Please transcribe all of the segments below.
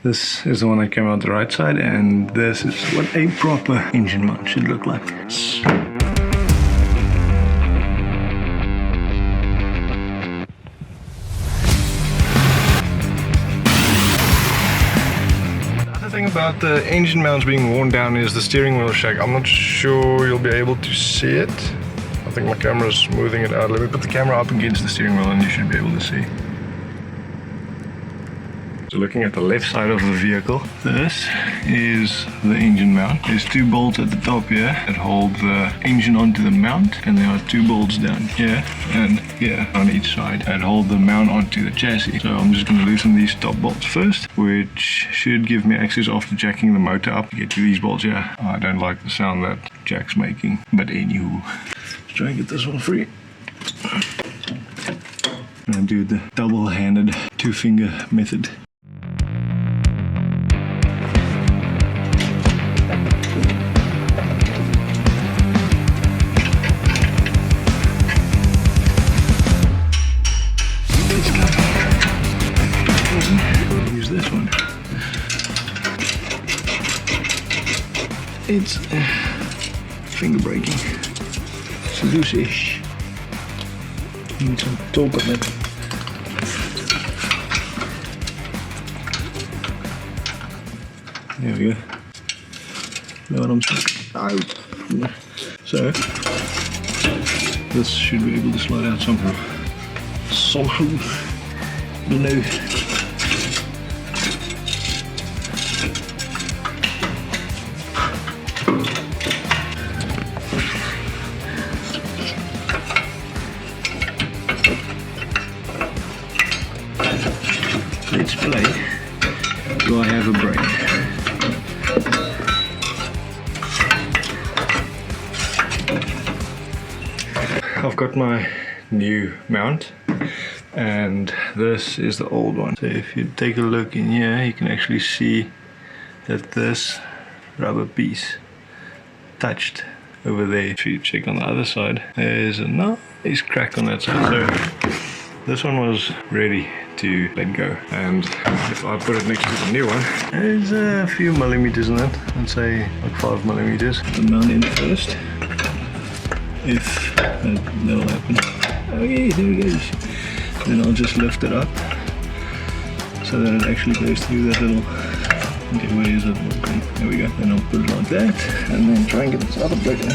This is the one that came out the right side, and this is what a proper engine mount should look like. The thing about the engine mounts being worn down is the steering wheel shake. I'm not sure you'll be able to see it. I think my camera's smoothing it out. Let me put the camera up against the steering wheel and you should be able to see. So looking at the left side of the vehicle, this is the engine mount. There's two bolts at the top here that hold the engine onto the mount, and there are two bolts down here and here on each side that hold the mount onto the chassis. So I'm just going to loosen these top bolts first, which should give me access after jacking the motor up to get to these bolts here. I don't like the sound that jack's making, but anywho, let's try and get this one free. I'm going to do the double-handed two-finger method. Use this one. It's finger braking. Isuzu-ish. Need some torque on it. There we go. Know what I'm saying? Ow. So this should be able to slide out somehow. No. Let's play. Do I have a brake? I've got my new mount, and this is the old one. So if you take a look in here, you can actually see that this rubber piece touched over there. If you check on the other side, there's a nice crack on that side. So this one was ready to let go, and if I put it next to the new one, there's a few millimeters in it. I'd say like 5 millimeters. The mount in first, if that'll happen. Okay, there it goes. Then I'll just lift it up so that it actually goes through that little. Okay, where is it? Okay, there we go. Then I'll put it like that, and then try and get this other plug in.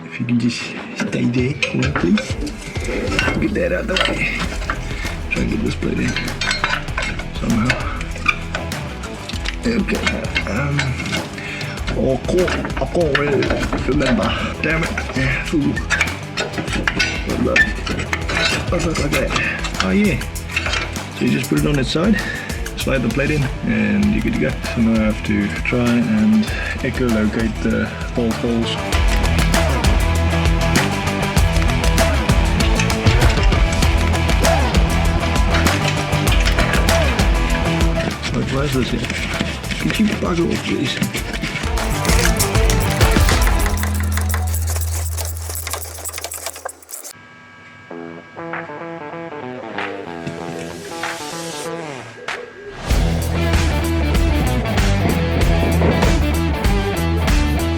If you can just stay there for me, please. Get that out of the way. Try and get this plate in somehow. Okay. I can't really remember. Damn it. Yeah, fool. What's that like that? Oh yeah. So you just put it on its side, slide the plate in, and you're good to go. So now I have to try and echolocate the bolt holes. Why is this here? Can you bugger off, please?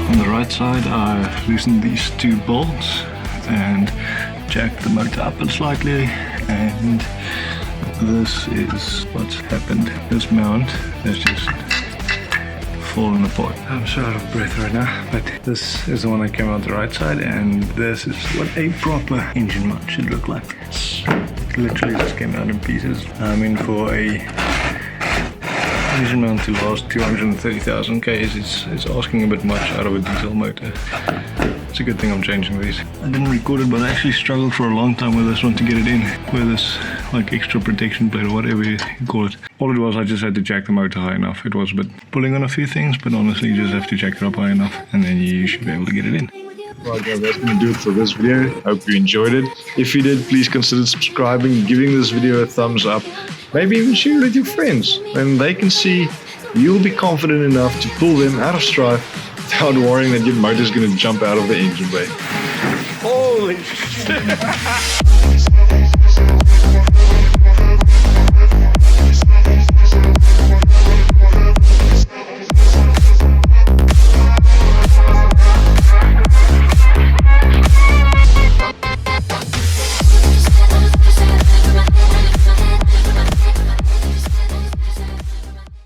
On the right side, I loosened these two bolts and jacked the motor up slightly, and this is what's happened. This mount has just fallen apart. I'm so out of breath right now, but this is the one that came out the right side, and this is what a proper engine mount should look like. It literally just came out in pieces. I mean, for a engine mount to last 230,000 k's, it's asking a bit much out of a diesel motor. It's a good thing I'm changing these. I didn't record it, but I actually struggled for a long time with this one to get it in, with this like extra protection plate or whatever you call it. All it was, I just had to jack the motor high enough. It was a bit pulling on a few things, but honestly you just have to jack it up high enough and then you should be able to get it in. Right guys, that's going to do it for this video. Hope you enjoyed it. If you did, please consider subscribing, giving this video a thumbs up. Maybe even share it with your friends. Then they can see you'll be confident enough to pull them out of strife without worrying that your motor's going to jump out of the engine bay. Holy shit!